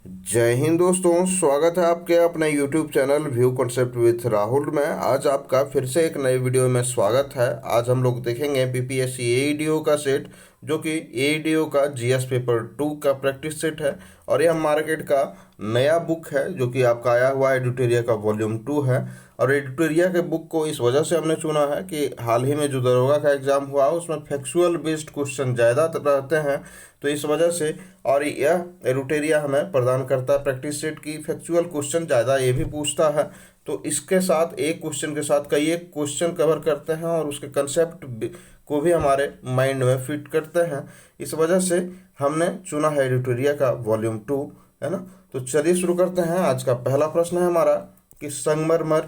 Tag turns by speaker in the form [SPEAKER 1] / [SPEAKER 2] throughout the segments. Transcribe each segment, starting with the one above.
[SPEAKER 1] जय हिंद दोस्तों, स्वागत है आपके अपने YouTube channel view concept with Rahul में। आज आपका फिर से एक नए वीडियो में स्वागत है। आज हम लोग देखेंगे बीपीएससी एईडीओ का सेट, जो कि एईडीओ का जीएस पेपर 2 का प्रैक्टिस सेट है। और यह मार्केट का नया बुक है जो कि आपका आया हुआ एडिटोरिया का वॉल्यूम 2 है। और एडिटोरिया के बुक को इस वजह से हमने चुना है कि हाल ही में जो दरोगा का एग्ज़ाम हुआ उसमें फैक्चुअल बेस्ड क्वेश्चन ज़्यादा रहते हैं, तो इस वजह से। और यह एडिटोरिया हमें प्रदान करता है प्रैक्टिस सेट की फैक्चुअल क्वेश्चन ज़्यादा ये भी पूछता है। तो इसके साथ एक क्वेश्चन के साथ कई एक क्वेश्चन कवर करते हैं और उसके कंसेप्ट को भी हमारे माइंड में फिट करते हैं। इस वजह से हमने चुना है एडिटोरिया का वॉल्यूम 2, है ना। तो चलिए शुरू करते हैं। आज का पहला प्रश्न है हमारा कि संगमरमर,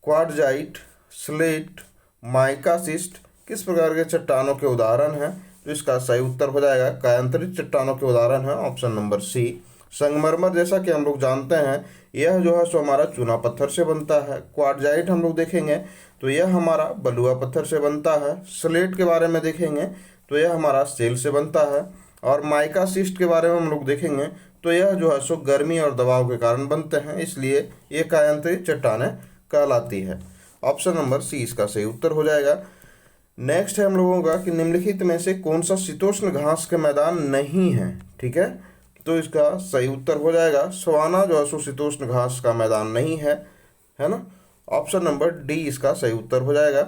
[SPEAKER 1] क्वार्टजाइट, स्लेट, माइका शिस्ट किस प्रकार के चट्टानों के उदाहरण हैं। तो इसका सही उत्तर हो जाएगा कायांतरित चट्टानों के उदाहरण है ऑप्शन नंबर सी। संगमरमर जैसा कि हम लोग जानते हैं यह जो है सो हमारा चूना पत्थर से बनता है। क्वार्टजाइट हम लोग देखेंगे तो यह हमारा बलुआ पत्थर से बनता है। स्लेट के बारे में देखेंगे तो यह हमारा सेल से बनता है। और माइका शिस्ट के बारे में हम लोग देखेंगे तो यह जो है सो गर्मी और दबाव के कारण बनते हैं, इसलिए ये कायांतरित चट्टानें कहलाती है। ऑप्शन नंबर सी इसका सही उत्तर हो जाएगा। नेक्स्ट है हम लोगों का कि निम्नलिखित में से कौन सा शीतोष्ण घास के मैदान नहीं है। ठीक है, तो इसका सही उत्तर हो जाएगा सवाना जो है शीतोष्ण घास का मैदान नहीं है ना। ऑप्शन नंबर डी इसका सही उत्तर हो जाएगा।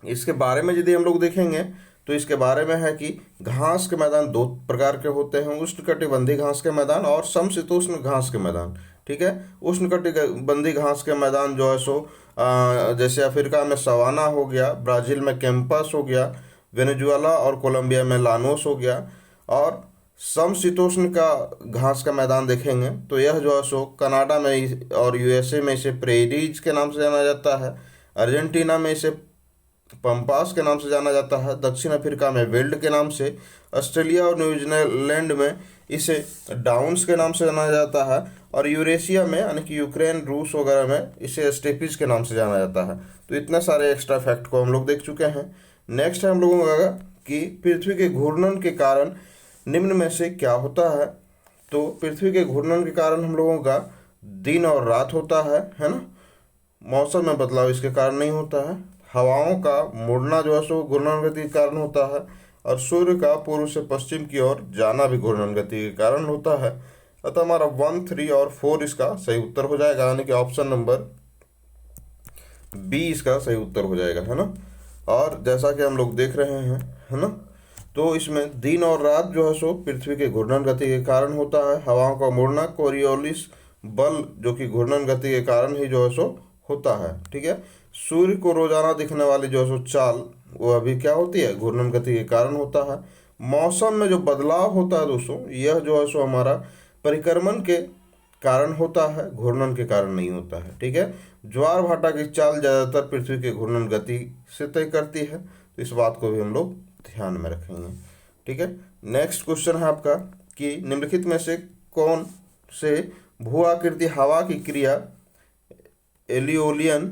[SPEAKER 1] इसके बारे में यदि हम लोग देखेंगे तो इसके बारे में है कि घास के मैदान दो प्रकार के होते हैं, उष्णकटिबंधीय घास के मैदान और समशीतोष्ण घास के मैदान। ठीक है, उष्णकटिबंधीय घास के मैदान जो है सो जैसे अफ्रीका में सवाना हो गया, ब्राज़ील में कैंपस हो गया, वेनेजुएला और कोलंबिया में लानोस हो गया। और समशीतोष्ण का घास का मैदान देखेंगे तो यह जो है सो कनाडा में और यूएसए में इसे प्रेरीज के नाम से जाना जाता है, अर्जेंटीना में इसे पंपास के नाम से जाना जाता है, दक्षिण अफ्रीका में वेल्ड के नाम से, ऑस्ट्रेलिया और न्यूजीलैंड में इसे डाउन्स के नाम से जाना जाता है, और यूरेशिया में यानी कि यूक्रेन, रूस वगैरह में इसे स्टेपिज के नाम से जाना जाता है। तो इतने सारे एक्स्ट्रा फैक्ट को हम लोग देख चुके हैं। नेक्स्ट है हम लोगों का कि पृथ्वी के घूर्णन के कारण निम्न में से क्या होता है। तो पृथ्वी के घूर्णन के कारण हम लोगों का दिन और रात होता है ना। मौसम में बदलाव इसके कारण नहीं होता है। हवाओं का मुड़ना जो है सो घूर्णन गति के कारण होता है। और सूर्य का पूर्व से पश्चिम की ओर जाना भी घूर्णन गति के कारण होता है। अतः हमारा 1, 3 और 4 इसका सही उत्तर हो जाएगा, यानी कि ऑप्शन नंबर बी इसका सही उत्तर हो जाएगा, है ना। और जैसा कि हम लोग देख रहे हैं, है ना, तो इसमें दिन और रात जो है सो पृथ्वी के घूर्णन गति के कारण होता है। हवाओं का मुड़ना कोरियोलिस बल जो कि घूर्णन गति के कारण ही जो है सो होता है। ठीक है, सूर्य को रोजाना दिखने वाली जो है सो चाल वो अभी क्या होती है, घूर्णन गति के कारण होता है। मौसम में जो बदलाव होता है दोस्तों, यह जो है सो हमारा परिक्रमण के कारण होता है, घूर्णन के कारण नहीं होता है। ठीक है, ज्वार भाटा की चाल ज़्यादातर पृथ्वी के घूर्णन गति से तय करती है, तो इस बात को भी हम लोग ध्यान में रखेंगे। ठीक है, नेक्स्ट क्वेश्चन है आपका कि निम्नलिखित में से कौन से भू आकृति हवा की क्रिया एओलियन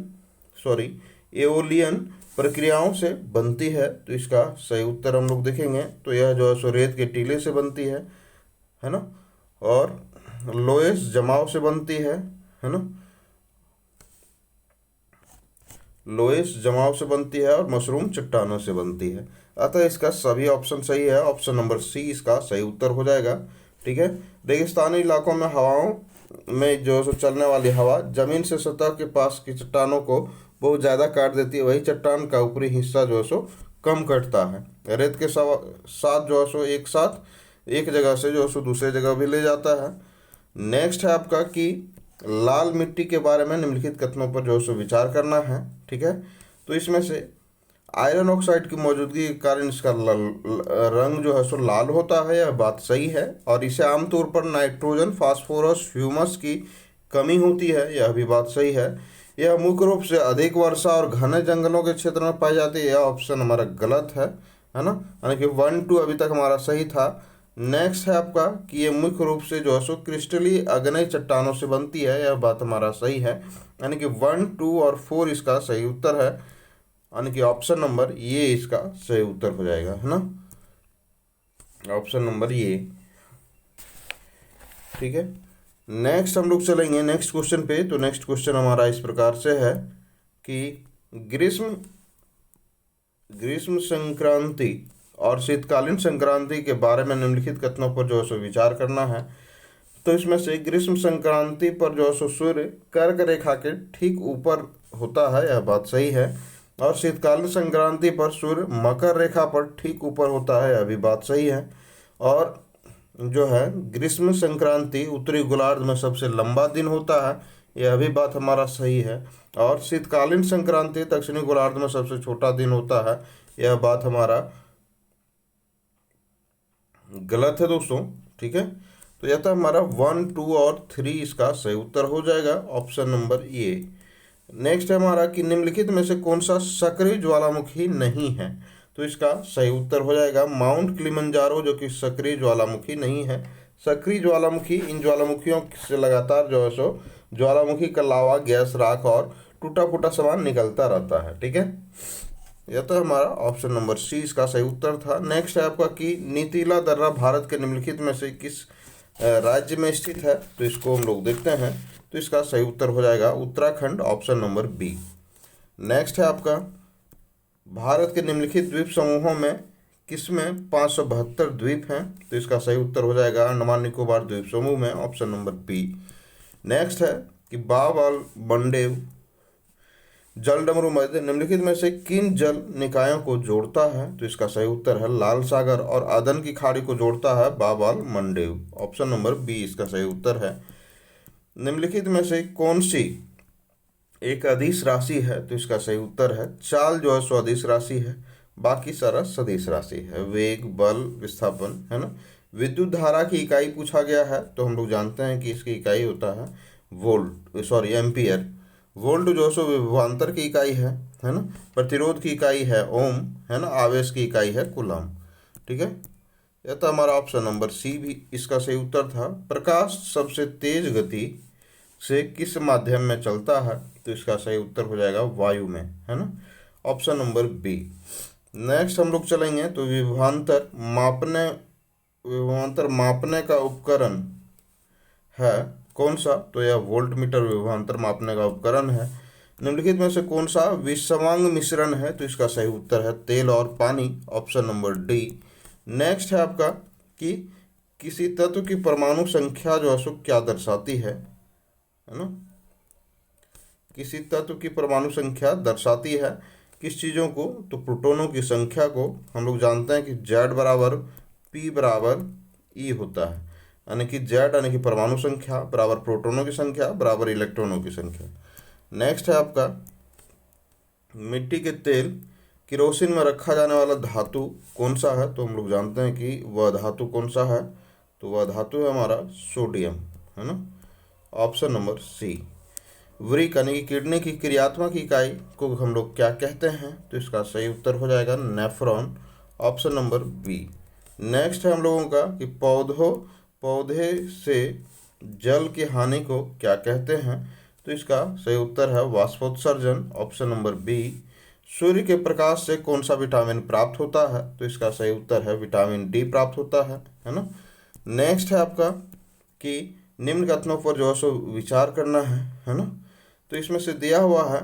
[SPEAKER 1] प्रक्रियाओं से बनती है। तो इसका सही उत्तर हम लोग देखेंगे तो यह जो है सो रेत के टीले से बनती है ना। और लोएस जमाव से बनती है ना। लोएस जमाव से बनती है और मशरूम चट्टानों से बनती है। अतः इसका सभी ऑप्शन सही है, ऑप्शन नंबर सी इसका सही उत्तर हो जाएगा। ठीक है, रेगिस्तानी इलाकों में हवाओं में जो सो चलने वाली हवा जमीन से सतह के पास की चट्टानों को बहुत ज़्यादा काट देती है, वही चट्टान का ऊपरी हिस्सा जो है सो कम कटता है। रेत के साथ जो है सो एक साथ एक जगह से जो है सो दूसरे जगह भी ले जाता है। नेक्स्ट है आपका कि लाल मिट्टी के बारे में निम्नलिखित कथनों पर जो है सो विचार करना है। ठीक है, तो इसमें से आयरन ऑक्साइड की मौजूदगी के कारण इसका रंग जो है सो लाल होता है, यह बात सही है। और इसे आमतौर पर नाइट्रोजन, फास्फोरस, ह्यूमस की कमी होती है, यह भी बात सही है। यह मुख्य रूप से अधिक वर्षा और घने जंगलों के क्षेत्र में पाई जाती है, यह ऑप्शन हमारा गलत है ना। यानी कि 1, 2 अभी तक हमारा सही था। नेक्स्ट है आपका कि ये मुख्य रूप से जो है सो क्रिस्टली अग्नेय चट्टानों से बनती है, यह बात हमारा सही है। यानी कि 1, 2 और 4 इसका सही उत्तर है, यानी कि ऑप्शन नंबर ये इसका सही उत्तर हो जाएगा, है ना, ऑप्शन नंबर ये। ठीक है। नेक्स्ट हम लोग चलेंगे नेक्स्ट क्वेश्चन पे। तो नेक्स्ट क्वेश्चन हमारा इस प्रकार से है कि ग्रीष्म ग्रीष्म संक्रांति और शीतकालीन संक्रांति के बारे में निम्नलिखित कथनों पर जो है सो विचार करना है। तो इसमें से ग्रीष्म संक्रांति पर जो है सो सूर्य कर्क रेखा के ठीक ऊपर होता है, यह बात सही है। और शीतकालीन संक्रांति पर सूर्य मकर रेखा पर ठीक ऊपर होता है, यह भी बात सही है। और जो है ग्रीष्म संक्रांति उत्तरी गोलार्ध में सबसे लंबा दिन होता है, यह भी बात हमारा सही है। और शीतकालीन संक्रांति दक्षिणी गोलार्ध में सबसे छोटा दिन होता है, यह बात हमारा गलत है दोस्तों। ठीक है, तो यह था हमारा 1, 2 और 3 इसका सही उत्तर हो जाएगा, ऑप्शन नंबर ए। नेक्स्ट है हमारा कि निम्नलिखित में से कौन सा सक्रिय ज्वालामुखी नहीं है। तो इसका सही उत्तर हो जाएगा माउंट किलिमंजारो, जो कि सक्रिय ज्वालामुखी नहीं है। सक्रिय ज्वालामुखी इन ज्वालामुखियों से लगातार जो है सो ज्वालामुखी का लावा, गैस, राख और टूटा फूटा सामान निकलता रहता है। ठीक है, यह तो हमारा ऑप्शन नंबर सी इसका सही उत्तर था। नेक्स्ट है आपका कि नीतीला दर्रा भारत के निम्नलिखित में से किस राज्य में स्थित है। तो इसको हम लोग देखते हैं। तो इसका सही उत्तर हो जाएगा Uttarakhand, option number B. Next है आपका भारत के निम्नलिखित द्वीप समूहों में किसमें 572 द्वीप हैं। तो इसका सही उत्तर हो जाएगा अंडमान निकोबार द्वीप समूह में, ऑप्शन नंबर बी। नेक्स्ट है कि बावल, मंडेव, जल डमरू मध्य निम्नलिखित में से किन जल निकायों को जोड़ता है। तो इसका सही उत्तर है लाल सागर और अदन की खाड़ी को जोड़ता है Bab el Mandeb, option number B इसका सही उत्तर है। निम्नलिखित में से कौन सी एक अदिश राशि है। तो इसका सही उत्तर है चाल, जो है सो अदिश राशि है, बाकी सारा सदिश राशि है। वेग, बल, विस्थापन, है ना। विद्युत धारा की इकाई पूछा गया है, तो हम लोग जानते हैं कि इसकी इकाई होता है वोल्ट, सॉरी एम्पियर। वोल्ट जो है सो विभवांतर की इकाई है ना। प्रतिरोध की इकाई है ओम, है ना। आवेश की इकाई है कूलम। ठीक है, यह तो हमारा ऑप्शन नंबर सी भी इसका सही उत्तर था। प्रकाश सबसे तेज गति से किस माध्यम में चलता है। तो इसका सही उत्तर हो जाएगा वायु में, है ना, ऑप्शन नंबर बी। नेक्स्ट हम लोग चलेंगे तो विभवांतर मापने का उपकरण है कौन सा। तो यह वोल्ट मीटर विभवांतर मापने का उपकरण है। निम्नलिखित में से कौन सा विषमांग मिश्रण है। तो इसका सही उत्तर है तेल और पानी, ऑप्शन नंबर डी। नेक्स्ट है आपका कि किसी तत्व की परमाणु संख्या जो है सो क्या दर्शाती है ना। किसी तत्व की परमाणु संख्या दर्शाती है किस चीज़ों को। तो प्रोटॉनों की संख्या को हम लोग जानते हैं कि Z बराबर P बराबर E होता है, यानी कि Z यानी कि परमाणु संख्या बराबर प्रोटॉनों की संख्या बराबर इलेक्ट्रॉनों की संख्या। नेक्स्ट है आपका मिट्टी के तेल किरोसिन में रखा जाने वाला धातु कौन सा है। तो हम लोग जानते हैं कि वह धातु कौन सा है। तो वह धातु है हमारा सोडियम, है ना, ऑप्शन नंबर सी। वृक्क यानी कि किडनी की क्रियात्मक इकाई को हम लोग क्या कहते हैं। तो इसका सही उत्तर हो जाएगा nephron, option number B. Next है हम लोगों का कि पौधे से जल की हानि को क्या कहते हैं। तो इसका सही उत्तर है वाष्पोत्सर्जन, ऑप्शन नंबर बी। सूर्य के प्रकाश से कौन सा विटामिन प्राप्त होता है। तो इसका सही उत्तर है विटामिन डी प्राप्त होता है ना। नेक्स्ट है आपका कि निम्न कथनों पर जो है सो विचार करना है ना। तो इसमें से दिया हुआ है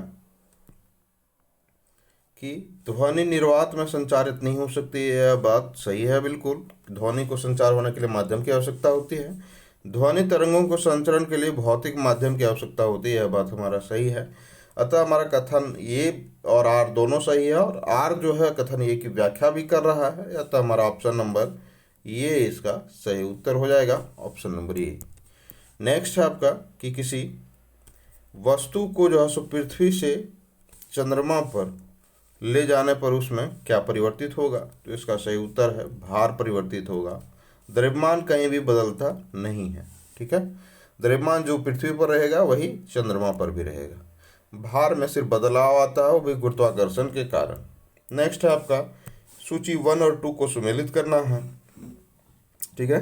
[SPEAKER 1] कि ध्वनि निर्वात में संचारित नहीं हो सकती, यह बात सही है बिल्कुल। ध्वनि को संचार होने के लिए माध्यम की आवश्यकता होती है। ध्वनि तरंगों को संचरण के लिए भौतिक माध्यम की आवश्यकता होती है, यह बात हमारा सही है। अतः हमारा कथन ए और आर दोनों सही है, और आर जो है कथन ए की व्याख्या भी कर रहा है। अतः हमारा ऑप्शन नंबर ये इसका सही उत्तर हो जाएगा, ऑप्शन नंबर ए। नेक्स्ट है आपका कि किसी वस्तु को जो है सो पृथ्वी से चंद्रमा पर ले जाने पर उसमें क्या परिवर्तित होगा। तो इसका सही उत्तर है भार परिवर्तित होगा। द्रव्यमान कहीं भी बदलता नहीं है। ठीक है, द्रव्यमान जो पृथ्वी पर रहेगा वही चंद्रमा पर भी रहेगा। भार में सिर्फ बदलाव आता है, वो भी गुरुत्वाकर्षण के कारण। नेक्स्ट है आपका सूची 1 और 2 को सुमेलित करना है। ठीक है,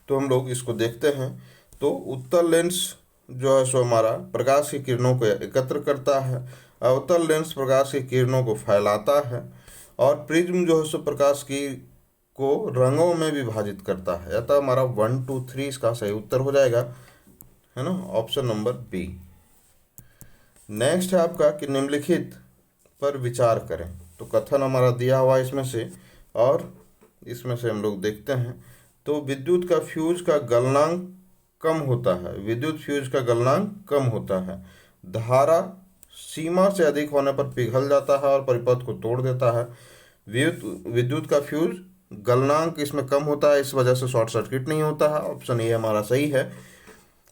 [SPEAKER 1] तो हम लोग इसको देखते हैं। तो उत्तल लेंस जो है सो हमारा प्रकाश की किरणों को एकत्र करता है, अवतल लेंस प्रकाश की किरणों को फैलाता है, और प्रिज्म जो है सो प्रकाश की को रंगों में विभाजित करता है। अतः हमारा 1 2 3 इसका सही उत्तर हो जाएगा, है ना, ऑप्शन नंबर बी। नेक्स्ट है आपका कि निम्नलिखित पर विचार करें। तो कथन हमारा दिया हुआ इसमें से, और इसमें से हम लोग देखते हैं। तो विद्युत का फ्यूज का गलनांक कम होता है, विद्युत फ्यूज का गलनांक कम होता है, धारा सीमा से अधिक होने पर पिघल जाता है और परिपथ को तोड़ देता है। विद्युत का फ्यूज गलनांक इसमें कम होता है, इस वजह से शॉर्ट सर्किट नहीं होता है। ऑप्शन ए हमारा सही है।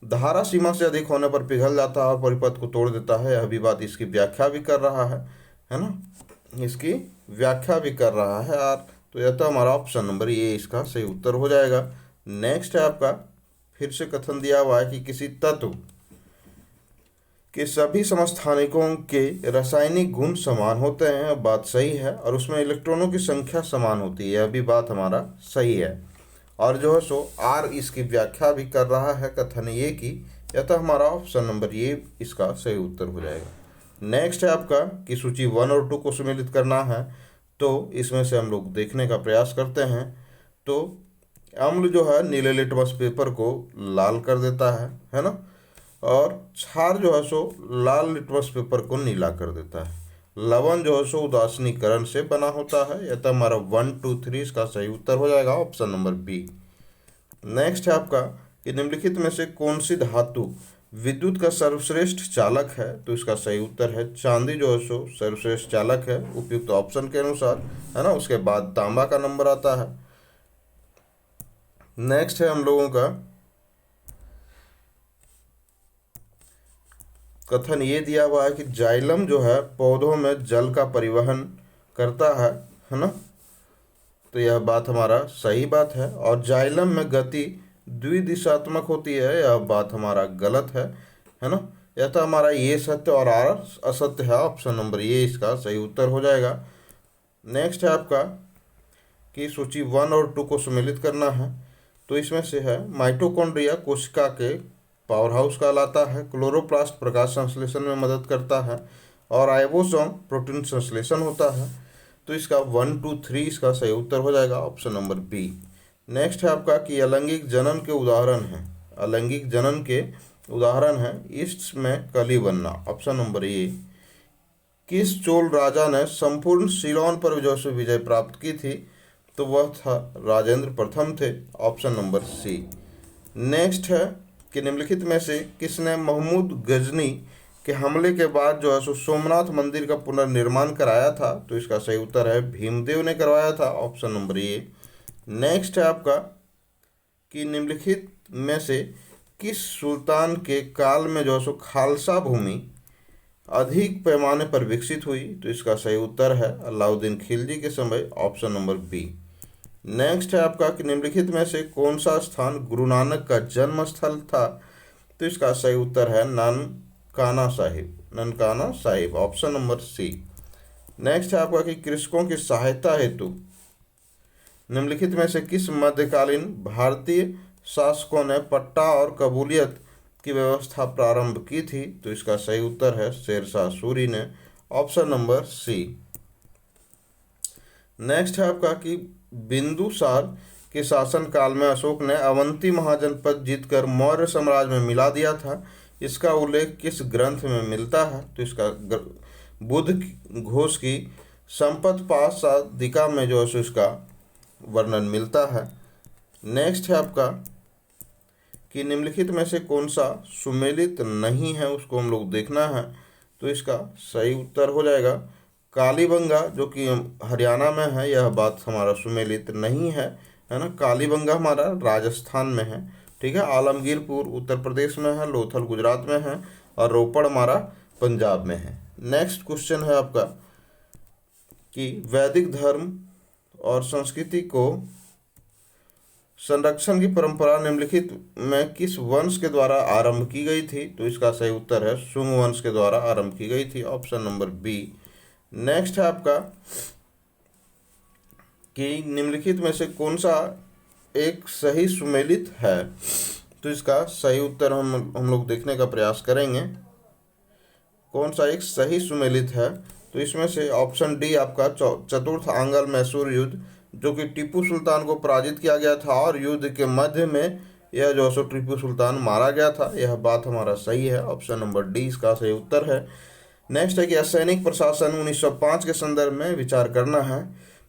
[SPEAKER 1] धारा सीमा से अधिक होने पर पिघल जाता है और परिपथ को तोड़ देता है, यह भी बात इसकी व्याख्या भी कर रहा है ना, इसकी व्याख्या भी कर रहा है यार। तो यह तो हमारा ऑप्शन नंबर ए इसका सही उत्तर हो जाएगा। नेक्स्ट है आपका, फिर से कथन दिया हुआ है कि किसी तत्व के सभी समस्थानिकों के रासायनिक गुण समान होते हैं, बात सही है, और उसमें इलेक्ट्रॉनों की संख्या समान होती है, यह भी बात हमारा सही है। और जो है सो आर इसकी व्याख्या भी कर रहा है कथन ये की, यह तो हमारा ऑप्शन नंबर ये इसका सही उत्तर हो जाएगा। नेक्स्ट है आपका कि सूची 1 और 2 को सम्मिलित करना है। तो इसमें से हम लोग देखने का प्रयास करते हैं। तो अम्ल जो है नीले लिटमस पेपर को लाल कर देता है ना, और क्षार जो है सो लाल लिटमस पेपर को नीला कर देता है। लवण जो है सो उदासीनीकरण से बना होता है, यह तो हमारा 1 2 3 इसका सही उत्तर हो जाएगा, ऑप्शन नंबर बी। नेक्स्ट है आपका कि निम्नलिखित में से कौन सी धातु विद्युत का सर्वश्रेष्ठ चालक है। तो इसका सही उत्तर है चांदी जो है सो सर्वश्रेष्ठ चालक है उपयुक्त ऑप्शन के अनुसार, है ना। उसके बाद तांबा का नंबर आता है। नेक्स्ट है हम लोगों का कथन ये दिया हुआ है कि जाइलम जो है पौधों में जल का परिवहन करता है ना। तो यह बात हमारा सही बात है। और जाइलम में गति द्विदिशात्मक होती है, यह बात हमारा गलत है ना। यह तो हमारा ये सत्य और आर असत्य है, ऑप्शन नंबर ये इसका सही उत्तर हो जाएगा। नेक्स्ट है आपका कि सूची 1 और 2 को सम्मिलित करना है। तो इसमें से है माइटोकॉन्ड्रिया कोशिका के पावर हाउस कहलाता है, क्लोरोप्लास्ट प्रकाश संश्लेषण में मदद करता है, और राइबोसोम प्रोटीन संश्लेषण होता है। तो इसका 1 2 3 इसका सही उत्तर हो जाएगा, ऑप्शन नंबर बी। नेक्स्ट है आपका कि अलैंगिक जनन के उदाहरण है, अलैंगिक जनन के उदाहरण है ईस्ट में कली बनना, ऑप्शन नंबर ए। किस चोल राजा ने संपूर्ण सीलोन पर विजय प्राप्त की थी। तो वह था राजेंद्र प्रथम थे, ऑप्शन नंबर सी। नेक्स्ट है कि निम्नलिखित में से किसने महमूद गजनी के हमले के बाद जो है सो सोमनाथ मंदिर का पुनर्निर्माण कराया था। तो इसका सही उत्तर है भीमदेव ने करवाया था, ऑप्शन नंबर ए। नेक्स्ट है आपका कि निम्नलिखित में से किस सुल्तान के काल में जो है सो खालसा भूमि अधिक पैमाने पर विकसित हुई। तो इसका सही उत्तर है अलाउद्दीन खिलजी के समय, ऑप्शन नंबर बी। नेक्स्ट है आपका कि निम्नलिखित में से कौन सा स्थान गुरु नानक का जन्म स्थल था। तो इसका सही उत्तर है Nankana Sahib, Nankana Sahib, option number C. Next है आपका कि कृषकों की सहायता हेतु निम्नलिखित में से किस मध्यकालीन भारतीय शासकों ने पट्टा और कबूलियत की व्यवस्था प्रारंभ की थी। तो इसका सही उत्तर है शेरशाह सूरी ने, ऑप्शन नंबर सी। नेक्स्ट है आपका कि बिंदुसार के शासनकाल में अशोक ने अवंती महाजनपद जीतकर मौर्य साम्राज्य में मिला दिया था, इसका उल्लेख किस ग्रंथ में मिलता है। तो इसका बुद्ध घोष की संपत पाशादिका में जो है इसका वर्णन मिलता है। नेक्स्ट है आपका कि निम्नलिखित में से कौन सा सुमेलित नहीं है, उसको हम लोग देखना है। तो इसका सही उत्तर हो जाएगा कालीबंगा, जो कि हरियाणा में है, यह बात हमारा सुमेलित नहीं है ना। कालीबंगा हमारा राजस्थान में है, ठीक है। आलमगीरपुर उत्तर प्रदेश में है, लोथल गुजरात में है, और रोपड़ हमारा पंजाब में है। नेक्स्ट क्वेश्चन है आपका कि वैदिक धर्म और संस्कृति को संरक्षण की परंपरा निम्नलिखित में किस वंश के द्वारा आरंभ की गई थी। तो इसका सही उत्तर है शुंग वंश के द्वारा आरंभ की गई थी, ऑप्शन नंबर बी। नेक्स्ट है आपका कि निम्नलिखित में से कौन सा एक सही सुमेलित है। तो इसका सही उत्तर हम लोग देखने का प्रयास करेंगे, कौन सा एक सही सुमेलित है। तो इसमें से ऑप्शन डी आपका चतुर्थ आंग्ल मैसूर युद्ध जो कि टीपू सुल्तान को पराजित किया गया था और युद्ध के मध्य में यह जो सो टीपू सुल्तान मारा गया था। यह बात हमारा सही है, ऑप्शन नंबर डी इसका सही उत्तर है। नेक्स्ट है कि असैनिक प्रशासन 1905 के संदर्भ में विचार करना है,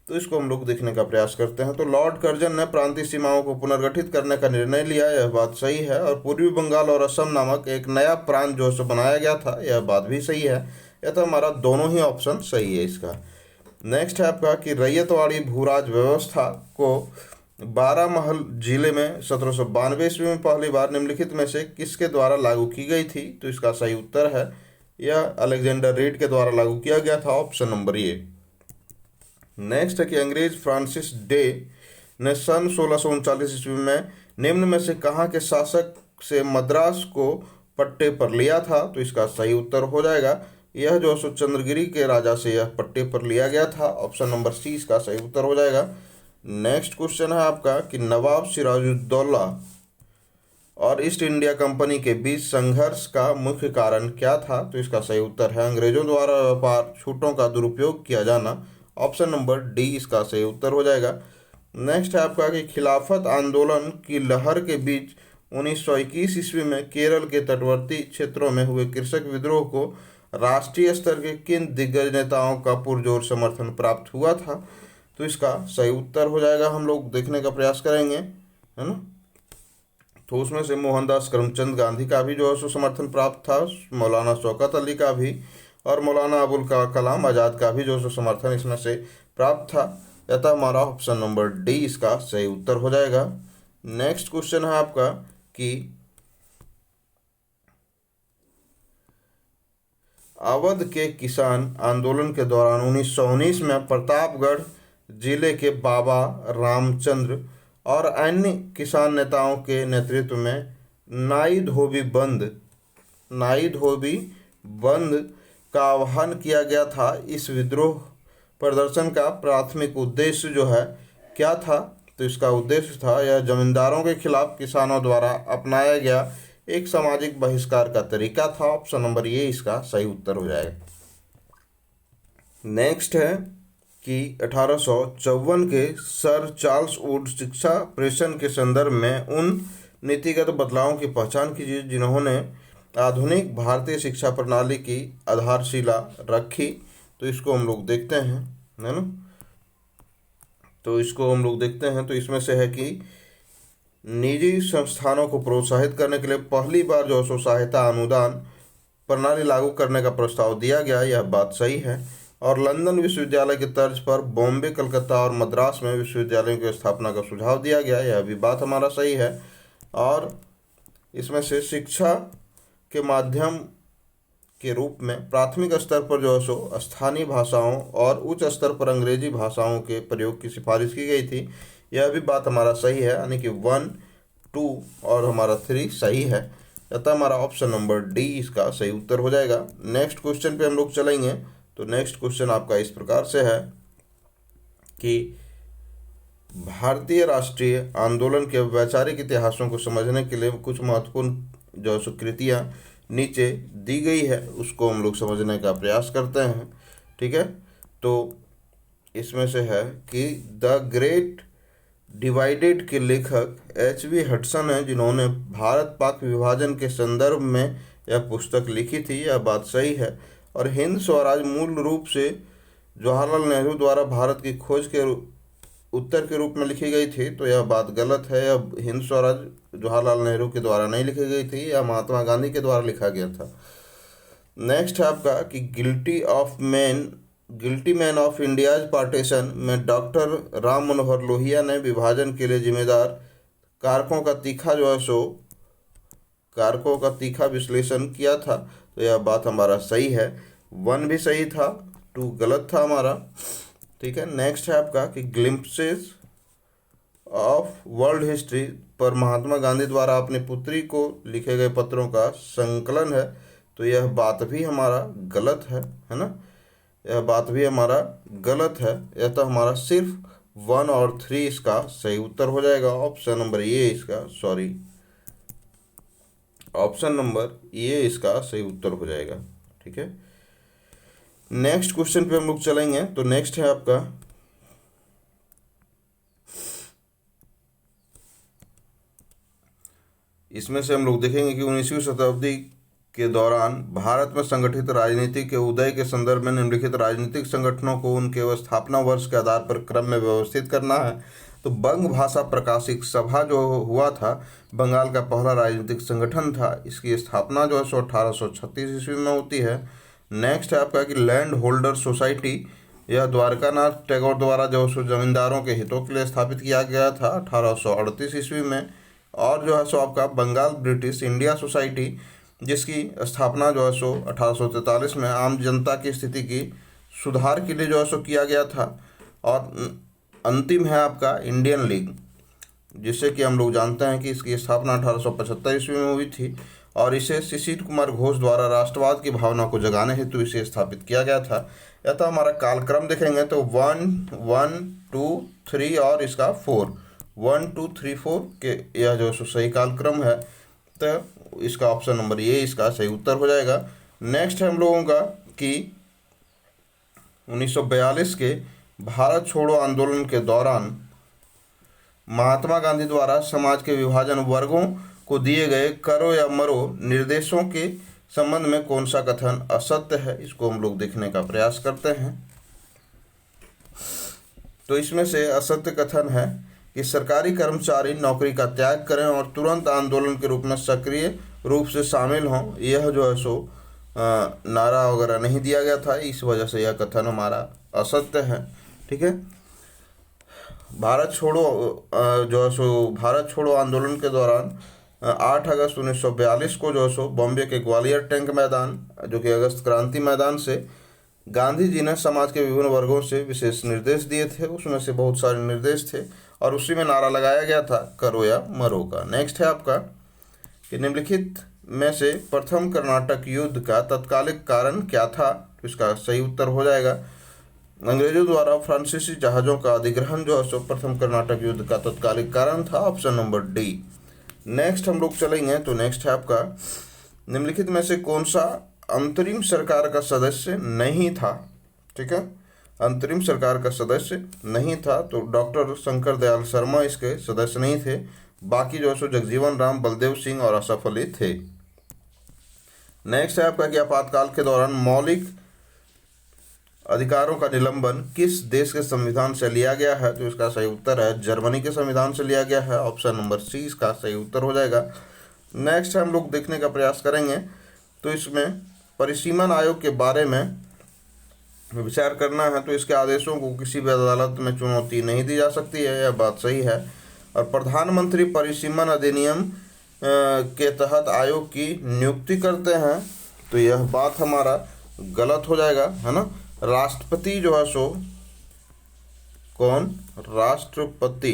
[SPEAKER 1] तो इसको हम लोग देखने का प्रयास करते हैं। तो लॉर्ड कर्जन ने प्रांतीय सीमाओं को पुनर्गठित करने का निर्णय लिया, यह बात सही है। और पूर्वी बंगाल और असम नामक एक नया प्रांत जो सो बनाया गया था, यह बात भी सही है। यह तो हमारा दोनों ही ऑप्शन सही है इसका। नेक्स्ट है आपका कि रैयतवाड़ी भूराज व्यवस्था को बारामहल जिले में 1792 ईस्वी में पहली बार निम्नलिखित में से किसके द्वारा लागू की गई थी, तो इसका सही उत्तर है यह अलेक्जेंडर रीड के द्वारा लागू किया गया था, ऑप्शन नंबर ए। नेक्स्ट है कि अंग्रेज फ्रांसिस डे ने सन 1639 ईस्वी में निम्न में से कहाँ के शासक से मद्रास को पट्टे पर लिया था, तो इसका सही उत्तर हो जाएगा यह जो सो चंद्रगिरी के राजा से यह पट्टे पर लिया गया था, ऑप्शन नंबर सी इसका सही उत्तर हो जाएगा। नेक्स्ट क्वेश्चन है आपका कि नवाब सिराजुद्दौला और ईस्ट इंडिया कंपनी के बीच संघर्ष का मुख्य कारण क्या था, तो इसका सही उत्तर है अंग्रेजों द्वारा व्यापार छूटों का दुरुपयोग किया जाना, ऑप्शन नंबर डी इसका सही उत्तर हो जाएगा। नेक्स्ट है आपका कि खिलाफत आंदोलन की लहर के बीच 1921 ईस्वी में केरल के तटवर्ती क्षेत्रों में हुए कृषक विद्रोह को राष्ट्रीय स्तर के किन दिग्गज नेताओं का पुरजोर समर्थन प्राप्त हुआ था, तो इसका सही उत्तर हो जाएगा, हम लोग देखने का प्रयास करेंगे, है ना। तो उसमें से मोहनदास करमचंद गांधी का भी जो है सो समर्थन प्राप्त था, मौलाना शौकत अली का भी, और मौलाना अबुल कलाम आज़ाद का भी जो सो समर्थन इसमें से प्राप्त था। यह था हमारा ऑप्शन नंबर डी इसका सही उत्तर हो जाएगा। नेक्स्ट क्वेश्चन है आपका कि अवध के किसान आंदोलन के दौरान 1919 में प्रतापगढ़ जिले के बाबा रामचंद्र और अन्य किसान नेताओं के नेतृत्व में नाई धोबी बंद का आह्वान किया गया था। इस विद्रोह प्रदर्शन का प्राथमिक उद्देश्य जो है क्या था, तो इसका उद्देश्य था यह जमींदारों के खिलाफ किसानों द्वारा अपनाया गया एक सामाजिक बहिष्कार का तरीका था, ऑप्शन नंबर ए इसका सही उत्तर हो जाएगा। नेक्स्ट है कि 1854 के सर चार्ल्स वुड शिक्षा प्रेषण के संदर्भ में उन नीतिगत बदलावों की पहचान कीजिए जिन्होंने आधुनिक भारतीय शिक्षा प्रणाली की आधारशिला रखी, तो इसको हम लोग देखते हैं, है ना। तो इसको हम लोग देखते हैं, तो इसमें से है कि निजी संस्थानों को प्रोत्साहित करने के लिए पहली बार जो सो सहायता अनुदान प्रणाली लागू करने का प्रस्ताव दिया गया, यह बात सही है। और लंदन विश्वविद्यालय की तर्ज पर बॉम्बे, कलकत्ता और मद्रास में विश्वविद्यालयों की स्थापना का सुझाव दिया गया, यह भी बात हमारा सही है। और इसमें से शिक्षा के माध्यम के रूप में प्राथमिक स्तर पर जो है सो स्थानीय भाषाओं और उच्च स्तर पर अंग्रेजी भाषाओं के प्रयोग की सिफारिश की गई थी, यह भी बात हमारा सही है, यानी कि 1, 2 और हमारा 3 सही है। अतः हमारा ऑप्शन नंबर डी इसका सही उत्तर हो जाएगा। नेक्स्ट क्वेश्चन पे हम लोग चलेंगे। तो नेक्स्ट क्वेश्चन आपका इस प्रकार से है कि भारतीय राष्ट्रीय आंदोलन के वैचारिक इतिहासों को समझने के लिए कुछ महत्वपूर्ण जो कृतियाँ नीचे दी गई है उसको हम लोग समझने का प्रयास करते हैं, ठीक है। तो इसमें से है कि द ग्रेट डिवाइडेड के लेखक H.V. हडसन हैं, जिन्होंने भारत पाक विभाजन के संदर्भ में यह पुस्तक लिखी थी, यह बात सही है। और हिंद स्वराज मूल रूप से जवाहरलाल नेहरू द्वारा भारत की खोज के उत्तर के रूप में लिखी गई थी, तो यह बात गलत है। यह हिंद स्वराज जवाहरलाल नेहरू के द्वारा नहीं लिखी गई थी, यह महात्मा गांधी के द्वारा लिखा गया था। नेक्स्ट है आपका कि guilty man of India's partition में डॉक्टर राम मनोहर लोहिया ने विभाजन के लिए जिम्मेदार कारकों का तीखा विश्लेषण किया था, तो यह बात हमारा सही है। 1 भी सही था, 2 गलत था हमारा, ठीक है। नेक्स्ट है आपका कि ग्लिम्पसेस ऑफ वर्ल्ड हिस्ट्री पर महात्मा गांधी द्वारा अपनी पुत्री को लिखे गए पत्रों का संकलन है, तो यह बात भी हमारा गलत है ना, यह बात भी हमारा गलत है। यह तो हमारा सिर्फ 1 और 3 इसका सही उत्तर हो जाएगा, ऑप्शन नंबर ए इसका सही उत्तर हो जाएगा, ठीक है। नेक्स्ट क्वेश्चन पे हम लोग चलेंगे। तो नेक्स्ट है आपका इसमें से हम लोग देखेंगे कि 19वीं शताब्दी के दौरान भारत में संगठित राजनीति के उदय के संदर्भ में निम्नलिखित राजनीतिक संगठनों को उनके स्थापना वर्ष के आधार पर क्रम में व्यवस्थित करना है। तो बंग भाषा प्रकाशिक सभा जो हुआ था, बंगाल का पहला राजनीतिक संगठन था। इसकी स्थापना जो है सो 1836 ईस्वी में होती है। नेक्स्ट है आपका कि लैंड होल्डर सोसाइटी, यह द्वारकानाथ टैगोर द्वारा जो सो जमींदारों के हितों के लिए स्थापित किया गया था 1838 ईस्वी में। और जो है सो आपका बंगाल ब्रिटिश इंडिया सोसाइटी, जिसकी स्थापना जो है सो 1843 में आम जनता की स्थिति की सुधार के लिए जो है सो किया गया था। और अंतिम है आपका इंडियन लीग, जिससे कि हम लोग जानते हैं कि इसकी स्थापना 1875 ईस्वी में हुई थी और इसे शिशिर कुमार घोष द्वारा राष्ट्रवाद की भावना को जगाने हेतु इसे स्थापित किया गया था। या तो हमारा कालक्रम देखेंगे तो 1, 1, 2, 3 और इसका 4, 1, 2, 3, 4 के यह जो सही कालक्रम है। तो इसका ऑप्शन नंबर ये इसका सही उत्तर हो जाएगा। नेक्स्ट है हम लोगों का कि 1942 के भारत छोड़ो आंदोलन के दौरान महात्मा गांधी द्वारा समाज के विभाजन वर्गों को दिए गए करो या मरो निर्देशों के संबंध में कौन सा कथन असत्य है, इसको हम लोग देखने का प्रयास करते हैं। तो इसमें से असत्य कथन है कि सरकारी कर्मचारी नौकरी का त्याग करें और तुरंत आंदोलन के रूप में सक्रिय रूप से शामिल हों। यह जो है सो नारा वगैरह नहीं दिया गया था, इस वजह से यह कथन हमारा असत्य है। ठीक है। भारत छोड़ो जो है सो भारत छोड़ो आंदोलन के दौरान 8 अगस्त 1942 को जो है सो बॉम्बे के ग्वालियर टैंक मैदान, जो कि अगस्त क्रांति मैदान से गांधी जी ने समाज के विभिन्न वर्गों से विशेष निर्देश दिए थे। उसमें से बहुत सारे निर्देश थे और उसी में नारा लगाया गया था करो या मरो का। नेक्स्ट है आपका कि निम्नलिखित में से प्रथम कर्नाटक युद्ध का तत्कालिक कारण क्या था, तो इसका सही उत्तर हो जाएगा अंग्रेजों द्वारा फ्रांसीसी जहाज़ों का अधिग्रहण जो है सो प्रथम कर्नाटक युद्ध का तत्कालिक कारण था, ऑप्शन नंबर डी। नेक्स्ट हम लोग चलेंगे तो नेक्स्ट है आपका निम्नलिखित में से कौन सा अंतरिम सरकार का सदस्य नहीं था। ठीक है, अंतरिम सरकार का सदस्य नहीं था, तो डॉक्टर शंकर दयाल शर्मा इसके सदस्य नहीं थे। बाकी जो है सो जगजीवन राम, बलदेव सिंह और असफ अली थे। नेक्स्ट है आपका कि आपातकाल के दौरान मौलिक अधिकारों का निलंबन किस देश के संविधान से लिया गया है, तो इसका सही उत्तर है जर्मनी के संविधान से लिया गया है, ऑप्शन नंबर सी इसका सही उत्तर हो जाएगा। नेक्स्ट हम लोग देखने का प्रयास करेंगे तो इसमें परिसीमन आयोग के बारे में विचार करना है। तो इसके आदेशों को किसी भी अदालत में चुनौती नहीं दी जा सकती है, यह बात सही है। और प्रधानमंत्री परिसीमन अधिनियम के तहत आयोग की नियुक्ति करते हैं, तो यह बात हमारा गलत हो जाएगा, है ना। राष्ट्रपति जो है सो कौन, राष्ट्रपति।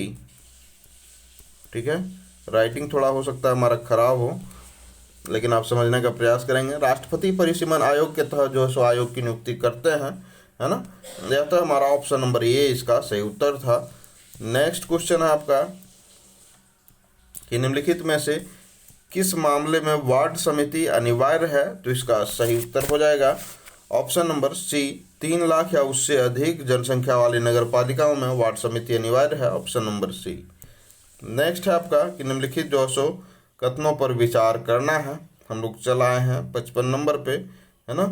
[SPEAKER 1] ठीक है, राइटिंग थोड़ा हो सकता है हमारा खराब हो, लेकिन आप समझने का प्रयास करेंगे। राष्ट्रपति परिसीमन आयोग के तहत जो है सो आयोग की नियुक्ति करते हैं, है ना। यह तो हमारा ऑप्शन नंबर ए इसका सही उत्तर था। नेक्स्ट क्वेश्चन है आपका कि निम्नलिखित में से किस मामले में वार्ड समिति अनिवार्य है, तो इसका सही उत्तर हो जाएगा ऑप्शन नंबर सी। 3 लाख या उससे अधिक जनसंख्या वाली नगर पालिकाओं में वार्ड समिति अनिवार्य है, ऑप्शन नंबर सी। नेक्स्ट है आपका कि निम्नलिखित जो सो कथनों पर विचार करना है। हम लोग चल आए हैं 55 नंबर पे, है ना।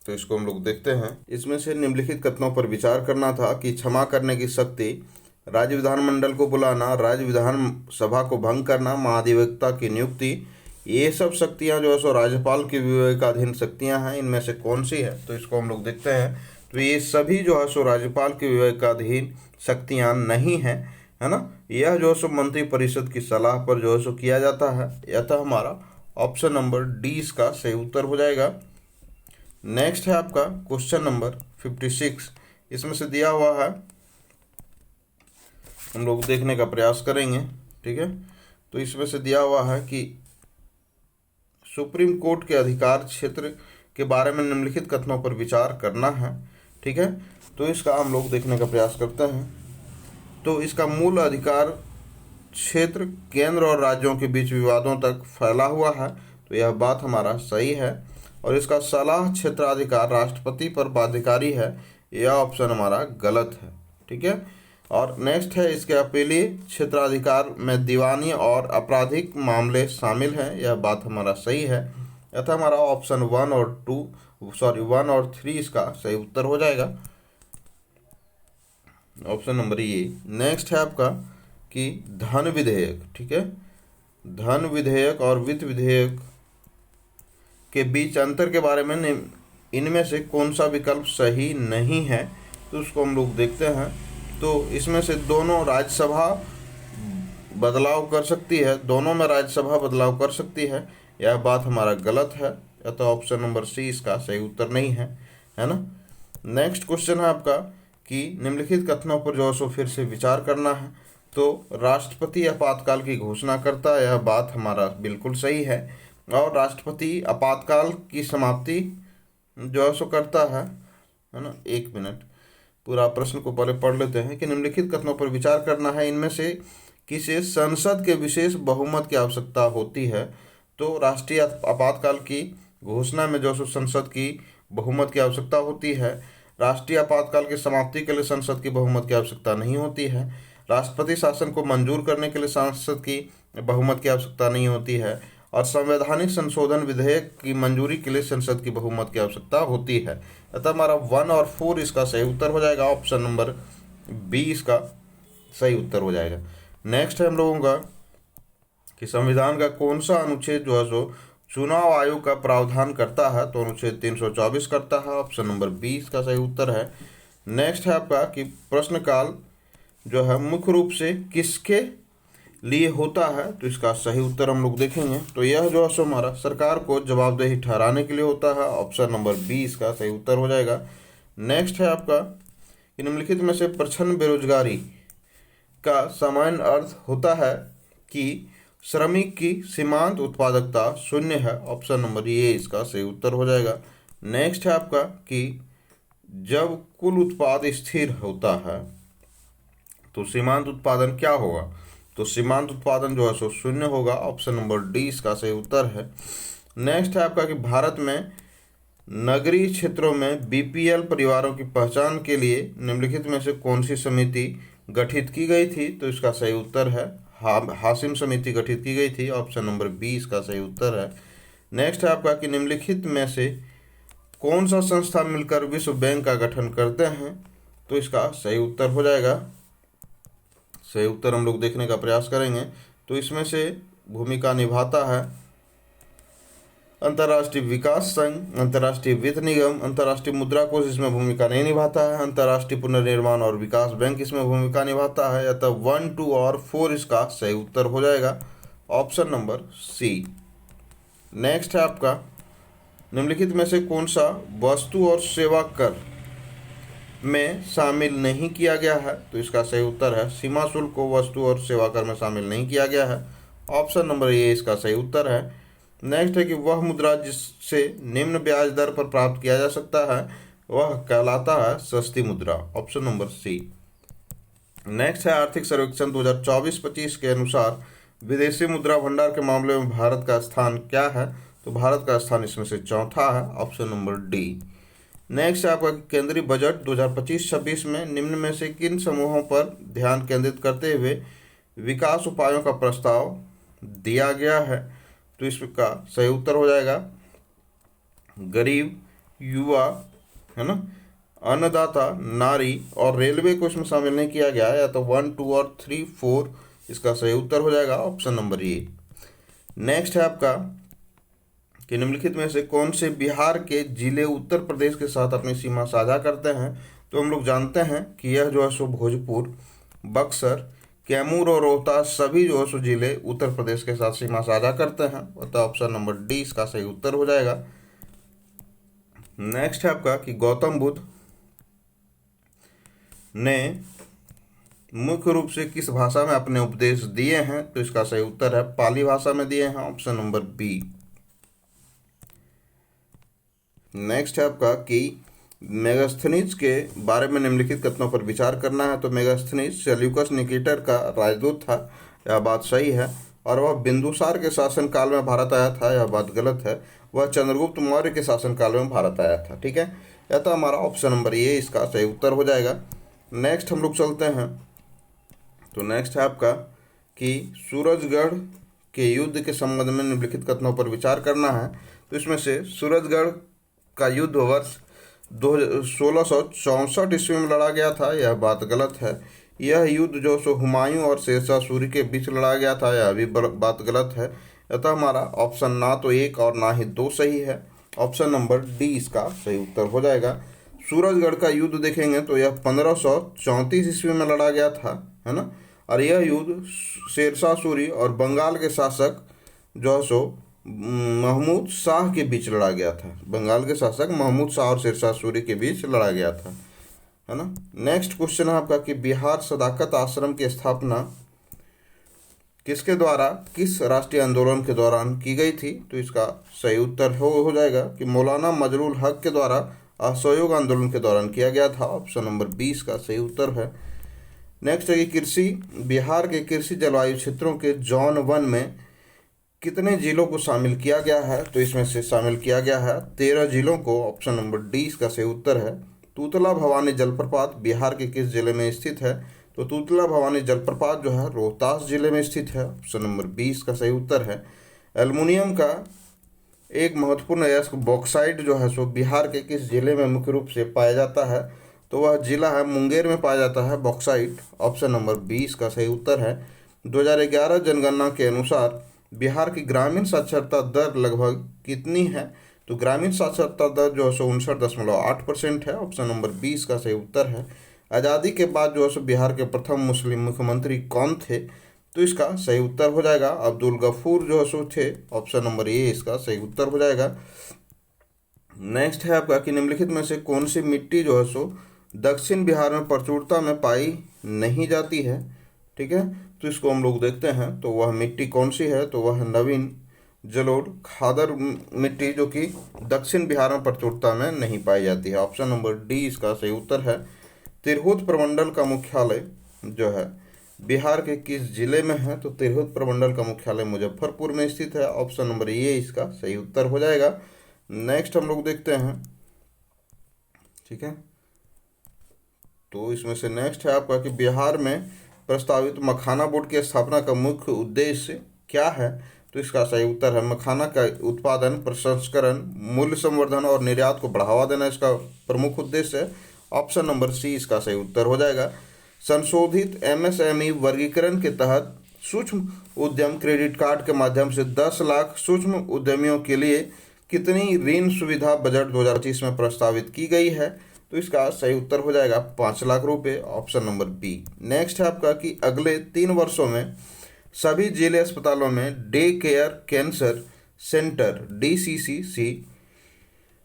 [SPEAKER 1] तो इसको हम लोग देखते हैं। इसमें से निम्नलिखित कथनों पर विचार करना था कि क्षमा करने की शक्ति, राज्य विधानमंडल को बुलाना, राज्य विधानसभा को भंग करना, महाधिवक्ता की नियुक्ति, ये सब शक्तियां जो है सो राज्यपाल की विवेकाधीन शक्तियां हैं। इनमें से कौन सी है, तो इसको हम लोग देखते हैं। तो ये सभी जो है सो राज्यपाल की विवेकाधीन शक्तियां नहीं हैं, है ना। यह जो है सो मंत्री परिषद की सलाह पर जो है सो किया जाता है। यह था हमारा ऑप्शन नंबर डी इसका सही उत्तर हो जाएगा। नेक्स्ट है आपका क्वेश्चन नंबर 56। इसमें से दिया हुआ है, हम लोग देखने का प्रयास करेंगे। ठीक है, तो इसमें से दिया हुआ है कि सुप्रीम कोर्ट के अधिकार क्षेत्र के बारे में निम्नलिखित कथनों पर विचार करना है। ठीक है, तो इसका हम लोग देखने का प्रयास करते हैं। तो इसका मूल अधिकार क्षेत्र केंद्र और राज्यों के बीच विवादों तक फैला हुआ है, तो यह बात हमारा सही है। और इसका सलाह क्षेत्राधिकार राष्ट्रपति पर बाध्यकारी है, यह ऑप्शन हमारा गलत है। ठीक है, और नेक्स्ट है इसके अपीलीय क्षेत्राधिकार में दीवानी और आपराधिक मामले शामिल हैं, यह बात हमारा सही है। अतः हमारा ऑप्शन 1 और 3 इसका सही उत्तर हो जाएगा, ऑप्शन नंबर ये। नेक्स्ट है आपका कि धन विधेयक, ठीक है, धन विधेयक और वित्त विधेयक के बीच अंतर के बारे में इनमें से कौन सा विकल्प सही नहीं है, तो उसको हम लोग देखते हैं। तो इसमें से दोनों राज्यसभा बदलाव कर सकती है, दोनों में राज्यसभा बदलाव कर सकती है, यह बात हमारा गलत है, या तो ऑप्शन नंबर सी इसका सही उत्तर नहीं है, है ना। नेक्स्ट क्वेश्चन है आपका कि निम्नलिखित कथनों पर जो है सो फिर से विचार करना है। तो राष्ट्रपति आपातकाल की घोषणा करता है, यह बात हमारा बिल्कुल सही है, और राष्ट्रपति आपातकाल की समाप्ति जो है सो करता है ना। एक मिनट, पूरा प्रश्न को पहले पढ़ लेते हैं कि निम्नलिखित कथनों पर विचार करना है, इनमें से किसे संसद के विशेष बहुमत की आवश्यकता होती है। तो राष्ट्रीय आपातकाल की घोषणा में जो संसद की बहुमत की आवश्यकता होती है। राष्ट्रीय आपातकाल की समाप्ति के लिए संसद की बहुमत की आवश्यकता नहीं होती है। राष्ट्रपति शासन को मंजूर करने के लिए संसद की बहुमत की आवश्यकता नहीं होती है, और संवैधानिक संशोधन विधेयक की मंजूरी के लिए संसद की बहुमत की आवश्यकता होती है। अतः हमारा 1 और 4 इसका सही उत्तर हो जाएगा, ऑप्शन नंबर बी इसका सही उत्तर हो जाएगा। नेक्स्ट है हम लोगों का कि संविधान का कौन सा अनुच्छेद जो है सो चुनाव आयोग का प्रावधान करता है, तो अनुच्छेद 324 करता है, ऑप्शन नंबर बी इसका सही उत्तर है। नेक्स्ट है आपका कि प्रश्नकाल जो है मुख्य रूप से किसके लिए होता है, तो इसका सही उत्तर हम लोग देखेंगे। तो यह जो है सो हमारा सरकार को जवाबदेही ठहराने के लिए होता है, ऑप्शन नंबर बी इसका सही उत्तर हो जाएगा। नेक्स्ट है आपका कि निम्नलिखित में से प्रच्छन्न बेरोजगारी का सामान्य अर्थ होता है कि श्रमिक की सीमांत उत्पादकता शून्य है, ऑप्शन नंबर ए इसका सही उत्तर हो जाएगा। नेक्स्ट है आपका कि जब कुल उत्पाद स्थिर होता है तो सीमांत उत्पादन क्या होगा, तो सीमांत उत्पादन जो है सो शून्य होगा, ऑप्शन नंबर डी इसका सही उत्तर है। नेक्स्ट है आपका कि भारत में नगरीय क्षेत्रों में बीपीएल परिवारों की पहचान के लिए निम्नलिखित में से कौन सी समिति गठित की गई थी, तो इसका सही उत्तर है हाशिम समिति गठित की गई थी, ऑप्शन नंबर बी इसका सही उत्तर है। नेक्स्ट है आपका कि निम्नलिखित में से कौन सा संस्था मिलकर विश्व बैंक का गठन करते हैं, तो इसका सही उत्तर हो जाएगा, सही उत्तर हम लोग देखने का प्रयास करेंगे। तो इसमें से भूमिका निभाता है अंतर्राष्ट्रीय विकास संघ, अंतर्राष्ट्रीय वित्त निगम, अंतर्राष्ट्रीय मुद्रा कोष इसमें भूमिका नहीं निभाता है, अंतर्राष्ट्रीय पुनर्निर्माण और विकास बैंक इसमें भूमिका निभाता है। अतः 1, 2 और 4 इसका सही उत्तर हो जाएगा, ऑप्शन नंबर सी। नेक्स्ट है आपका निम्नलिखित में से कौन सा वस्तु और सेवा कर में शामिल नहीं किया गया है, तो इसका सही उत्तर है सीमा शुल्क को वस्तु और सेवा कर में शामिल नहीं किया गया है, ऑप्शन नंबर ए इसका सही उत्तर है। नेक्स्ट है कि वह मुद्रा जिससे निम्न ब्याज दर पर प्राप्त किया जा सकता है वह कहलाता है सस्ती मुद्रा, ऑप्शन नंबर सी। नेक्स्ट है आर्थिक सर्वेक्षण 2024-25 के अनुसार विदेशी मुद्रा भंडार के मामले में भारत का स्थान क्या है, तो भारत का स्थान इसमें से चौथा है, ऑप्शन नंबर डी। नेक्स्ट है आपका केंद्रीय बजट 2025-26 में निम्न में से किन समूहों पर ध्यान केंद्रित करते हुए विकास उपायों का प्रस्ताव दिया गया है, तो इसका सही उत्तर हो जाएगा गरीब, युवा, है ना, अन्नदाता, नारी और रेलवे को इसमें शामिल नहीं किया गया है, या तो 1, 2 और 3, 4 इसका सही उत्तर हो जाएगा, ऑप्शन नंबर ए। नेक्स्ट है आपका कि निम्नलिखित में से कौन से बिहार के जिले उत्तर प्रदेश के साथ अपनी सीमा साझा करते हैं, तो हम लोग जानते हैं कि यह जो है सो भोजपुर, बक्सर, कैमूर और रोहतास सभी जो है सो जिले उत्तर प्रदेश के साथ सीमा साझा करते हैं, अतः ऑप्शन नंबर डी इसका सही उत्तर हो जाएगा। नेक्स्ट है आपका कि गौतम बुद्ध ने मुख्य रूप से किस भाषा में अपने उपदेश दिए हैं, तो इसका सही उत्तर है पाली भाषा में दिए हैं, ऑप्शन नंबर बी। नेक्स्ट है आपका कि मेगास्थनीज के बारे में निम्नलिखित कथनों पर विचार करना है, तो मेगास्थनीज सेल्यूकस निकेटर का राजदूत था, यह बात सही है, और वह बिंदुसार के शासनकाल में भारत आया था, यह बात गलत है, वह चंद्रगुप्त मौर्य के शासनकाल में भारत आया था, ठीक है, यह तो हमारा ऑप्शन नंबर ए इसका सही उत्तर हो जाएगा। नेक्स्ट हम लोग चलते हैं तो नेक्स्ट है आपका कि सूरजगढ़ के युद्ध के संबंध में निम्नलिखित कथनों पर विचार करना है। तो इसमें से सूरजगढ़ का युद्ध वर्ष 1664 ईस्वी में लड़ा गया था, यह बात गलत है। यह युद्ध जो सो हुमायूं और शेरशाह सूरी के बीच लड़ा गया था, यह भी बात गलत है। अतः हमारा ऑप्शन ना तो 1 और ना ही 2 सही है। ऑप्शन नंबर डी इसका सही उत्तर हो जाएगा। सूरजगढ़ का युद्ध देखेंगे तो यह 1534 ईस्वी में लड़ा गया था, है ना। और यह युद्ध शेरशाह सूरी और बंगाल के शासक जो है सो महमूद शाह के बीच लड़ा गया था। बंगाल के शासक महमूद शाह और शेरशाह सूरी के बीच लड़ा गया था, है ना। नेक्स्ट क्वेश्चन है आपका कि बिहार सदाकत आश्रम की स्थापना किसके द्वारा, किस राष्ट्रीय आंदोलन के दौरान की गई थी। तो इसका सही उत्तर हो जाएगा कि मौलाना मजरूल हक के द्वारा असहयोग आंदोलन के दौरान किया गया था। ऑप्शन नंबर 20 का सही उत्तर है। नेक्स्ट है कि कृषि, बिहार के कृषि जलवायु क्षेत्रों के जोन 1 में कितने जिलों को शामिल किया गया है। तो इसमें से शामिल किया गया है 13 जिलों को। ऑप्शन नंबर डी इसका सही उत्तर है। तूतला भवानी जलप्रपात बिहार के किस जिले में स्थित है। तो तूतला भवानी जलप्रपात जो है रोहतास जिले में स्थित है। ऑप्शन नंबर 20 का सही उत्तर है। एल्युमिनियम का एक महत्वपूर्ण अयस्क बॉक्साइट जो है सो बिहार के किस जिले में मुख्य रूप से पाया जाता है। तो वह जिला है मुंगेर में पाया जाता है बॉक्साइट। ऑप्शन नंबर 20 का सही उत्तर है। 2011 जनगणना के अनुसार बिहार की ग्रामीण साक्षरता दर लगभग कितनी है। तो ग्रामीण साक्षरता दर जो है सो 59.8% है। ऑप्शन नंबर 20 का सही उत्तर है। आज़ादी के बाद जो है सो बिहार के प्रथम मुस्लिम मुख्यमंत्री कौन थे। तो इसका सही उत्तर हो जाएगा अब्दुल गफूर जो है सो थे। ऑप्शन नंबर ए इसका सही उत्तर हो जाएगा। नेक्स्ट है आपका कि निम्नलिखित में से कौन सी मिट्टी जो है सो दक्षिण बिहार में प्रचुरता में पाई नहीं जाती है। ठीक है, तो इसको हम लोग देखते हैं। तो वह मिट्टी कौन सी है। तो वह नवीन जलोढ़ खादर मिट्टी जो कि दक्षिण बिहार में प्रचुरता में नहीं पाई जाती है। ऑप्शन नंबर डी इसका सही उत्तर है। तिरहुत प्रमंडल का मुख्यालय जो है बिहार के किस जिले में है। तो तिरहुत प्रमंडल का मुख्यालय मुजफ्फरपुर में स्थित है। ऑप्शन नंबर ए इसका सही उत्तर हो जाएगा। नेक्स्ट हम लोग देखते हैं। ठीक है, तो इसमें से नेक्स्ट है आपका कि बिहार में प्रस्तावित मखाना बोर्ड की स्थापना का मुख्य उद्देश्य क्या है। तो इसका सही उत्तर है मखाना का उत्पादन, प्रसंस्करण, मूल्य संवर्धन और निर्यात को बढ़ावा देना इसका प्रमुख उद्देश्य है। ऑप्शन नंबर सी इसका सही उत्तर हो जाएगा। संशोधित एमएसएमई वर्गीकरण के तहत सूक्ष्म उद्यम क्रेडिट कार्ड के माध्यम से 10 लाख सूक्ष्म उद्यमियों के लिए कितनी ऋण सुविधा बजट 2025 में प्रस्तावित की गई है। तो इसका सही उत्तर हो जाएगा 5 लाख रुपए। Option number B. नेक्स्ट है आपका कि अगले 3 वर्षों में सभी जिले अस्पतालों में day care cancer centre DCCC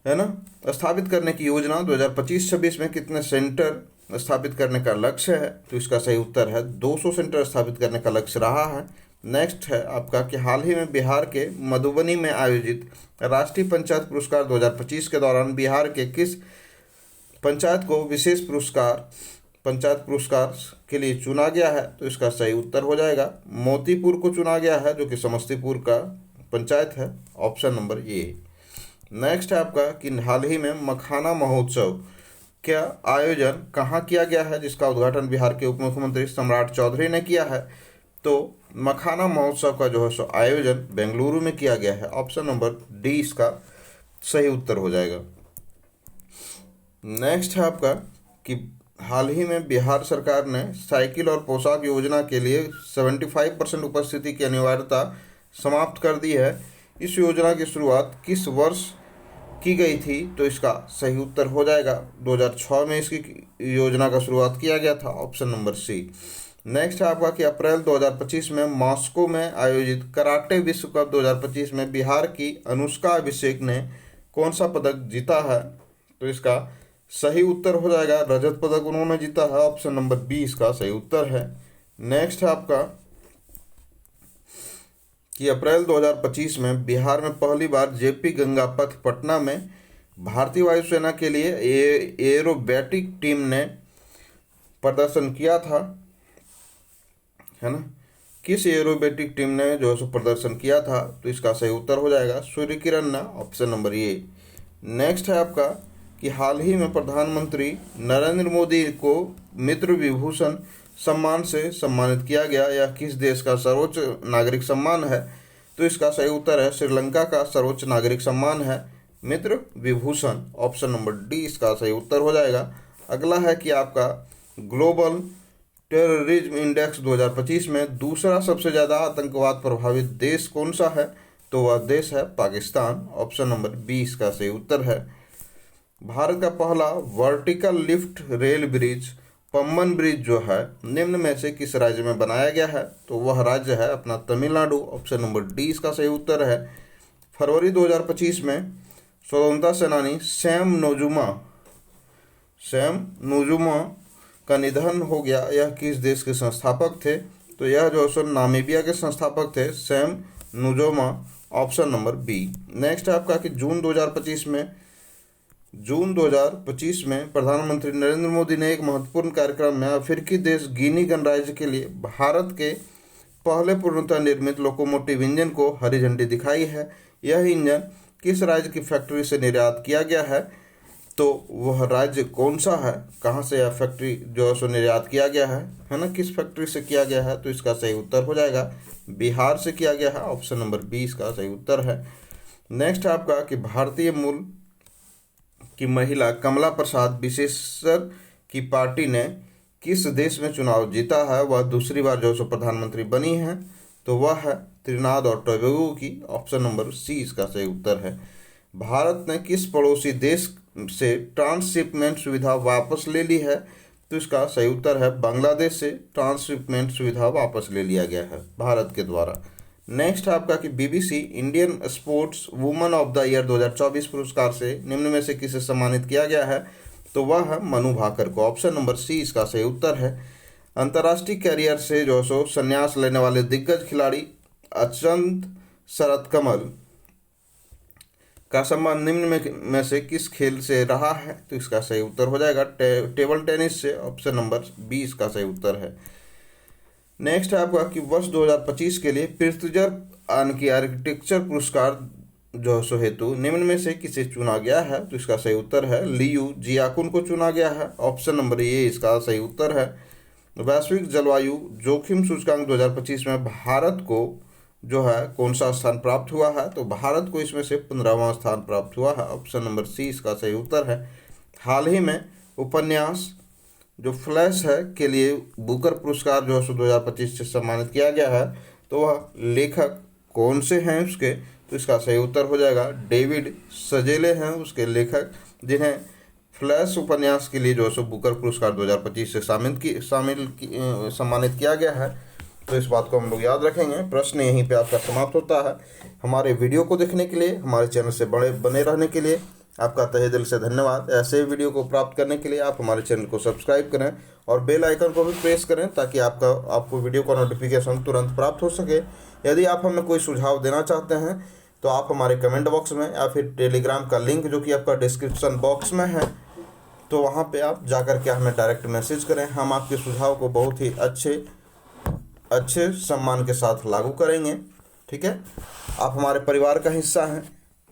[SPEAKER 1] है ना स्थापित करने की योजना 2025-26 में कितने सेंटर स्थापित करने का लक्ष्य है। तो इसका सही उत्तर है 200 सेंटर स्थापित करने का लक्ष्य रहा है। नेक्स्ट है आपका कि हाल ही में बिहार के मधुबनी में आयोजित राष्ट्रीय पंचायत पुरस्कार 2025 के दौरान बिहार के किस पंचायत को विशेष पंचायत पुरस्कार के लिए चुना गया है। तो इसका सही उत्तर हो जाएगा मोतीपुर को चुना गया है जो कि समस्तीपुर का पंचायत है। Option number A. नेक्स्ट है आपका कि हाल ही में मखाना महोत्सव का आयोजन कहाँ किया गया है, जिसका उद्घाटन बिहार के उप मुख्यमंत्री सम्राट चौधरी ने किया है। तो मखाना महोत्सव का जो है सो आयोजन बेंगलुरु में किया गया है। ऑप्शन नंबर डी इसका सही उत्तर हो जाएगा। नेक्स्ट है आपका कि हाल ही में बिहार सरकार ने साइकिल और पोशाक योजना के लिए 75% उपस्थिति की अनिवार्यता समाप्त कर दी है। इस योजना की शुरुआत किस वर्ष की गई थी। तो इसका सही उत्तर हो जाएगा 2006 में इसकी योजना का शुरुआत किया गया था। Option number C. नेक्स्ट है आपका कि अप्रैल 2025 में मॉस्को में आयोजित कराटे विश्व कप 2025 में बिहार की अनुष्का अभिषेक ने कौन सा पदक जीता है। तो इसका सही उत्तर हो जाएगा रजत पदक उन्होंने जीता है। ऑप्शन नंबर 20 का सही उत्तर है। नेक्स्ट है आपका कि अप्रैल 2025 में बिहार में पहली बार जेपी गंगापथ पटना में भारतीय वायुसेना के लिए एरोबैटिक टीम ने प्रदर्शन किया था, है ना। किस एरोबैटिक टीम ने जो है प्रदर्शन किया था। तो इसका सही उत्तर हो जाएगा सूर्य किरण ना। Option number A. नेक्स्ट है आपका कि हाल ही में प्रधानमंत्री नरेंद्र मोदी को मित्र विभूषण सम्मान से सम्मानित किया गया? यह किस देश का सर्वोच्च नागरिक सम्मान है? तो इसका सही उत्तर है श्रीलंका का सर्वोच्च नागरिक सम्मान है मित्र विभूषण। ऑप्शन नंबर डी इसका सही उत्तर हो जाएगा। अगला है कि आपका ग्लोबल टेररिज्म इंडेक्स 2025 में दूसरा सबसे ज़्यादा आतंकवाद प्रभावित देश कौन सा है? तो वह देश है पाकिस्तान। ऑप्शन नंबर बी इसका सही उत्तर है। भारत का पहला vertical lift rail bridge Pamban bridge जो है निम्न में से किस राज्य में बनाया गया है? तो वह राज्य है अपना तमिलनाडु। ऑप्शन नंबर डी इसका सही उत्तर है। फरवरी 2025 में स्वतंत्रता सेनानी सैम नुजुमा का निधन हो गया। यह किस देश के संस्थापक थे? तो यह जो है नामीबिया के संस्थापक थे Sam Nujoma. Option number B. Next है आपका कि जून 2025 में प्रधानमंत्री नरेंद्र मोदी ने एक महत्वपूर्ण कार्यक्रम में अफ्रीकी देश गिनी गणराज्य के लिए भारत के पहले पूर्णतः निर्मित लोकोमोटिव इंजन को हरी झंडी दिखाई है। यह इंजन किस राज्य की फैक्ट्री से निर्यात किया गया है? तो वह राज्य कौन सा है? कहाँ से यह फैक्ट्री जो है सो निर्यात किया गया है ना, किस फैक्ट्री से किया गया है? तो इसका सही उत्तर हो जाएगा बिहार से किया गया है। ऑप्शन नंबर बी इसका सही उत्तर है। नेक्स्ट आपका कि भारतीय मूल की महिला कमला प्रसाद विशेषर की पार्टी ने किस देश में चुनाव जीता है? वह दूसरी बार जो सो प्रधानमंत्री बनी है। तो वह है त्रिनाद और टोबैगो की। ऑप्शन नंबर सी इसका सही उत्तर है। भारत ने किस पड़ोसी देश से ट्रांसशिपमेंट सुविधा वापस ले ली है? तो इसका सही उत्तर है बांग्लादेश से ट्रांसशिपमेंट सुविधा वापस ले लिया गया है भारत के द्वारा। नेक्स्ट है आपका कि BBC Indian sports woman of the year 2024 पुरस्कार से निम्न में से किसे सम्मानित किया गया है? तो वह है मनु भाकर को। ऑप्शन नंबर सी इसका सही उत्तर है। अंतर्राष्ट्रीय कैरियर से जो सो संन्यास लेने वाले दिग्गज खिलाड़ी अचंत शरत कमल का सम्मान निम्न में से किस खेल से रहा है? तो इसका सही उत्तर हो जाएगा टेबल टेनिस से। ऑप्शन नंबर बी इसका सही उत्तर है। नेक्स्ट है आपका कि वर्ष 2025 के लिए प्रित्जर की आर्किटेक्चर पुरस्कार जो सो हेतु निम्न में से किसे चुना गया है? तो इसका सही उत्तर है लियू जियाकुन को चुना गया है। ऑप्शन नंबर ए इसका सही उत्तर है। वैश्विक जलवायु जोखिम सूचकांक 2025 में भारत को जो है कौन सा स्थान प्राप्त हुआ है? तो भारत को इसमें से 15वां स्थान प्राप्त हुआ है। ऑप्शन नंबर सी इसका सही उत्तर है। हाल ही में उपन्यास जो फ्लैश है के लिए बुकर पुरस्कार जो है 2025 से सम्मानित किया गया है। तो वह लेखक कौन से हैं उसके? तो इसका सही उत्तर हो जाएगा डेविड सजेले हैं उसके लेखक, जिन्हें फ्लैश उपन्यास के लिए जो है बुकर पुरस्कार 2025 से सम्मानित किया गया है। तो इस बात को हम लोग याद रखेंगे। प्रश्न यहीं पे आपका समाप्त होता है। हमारे वीडियो को देखने के लिए, हमारे चैनल से बने रहने के लिए आपका तहे दिल से धन्यवाद। ऐसे वीडियो को प्राप्त करने के लिए आप हमारे चैनल को सब्सक्राइब करें और बेल आइकन को भी प्रेस करें ताकि आपको वीडियो का नोटिफिकेशन तुरंत प्राप्त हो सके। यदि आप हमें कोई सुझाव देना चाहते हैं तो आप हमारे कमेंट बॉक्स में या फिर टेलीग्राम का लिंक जो कि आपका डिस्क्रिप्शन बॉक्स में है, तो वहाँ पे आप जाकर के हमें डायरेक्ट मैसेज करें। हम आपके सुझाव को बहुत ही अच्छे सम्मान के साथ लागू करेंगे। ठीक है, आप हमारे परिवार का हिस्सा हैं,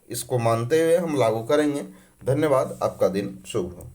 [SPEAKER 1] इसको मानते हुए हम लागू करेंगे। धन्यवाद। आपका दिन शुभ हो।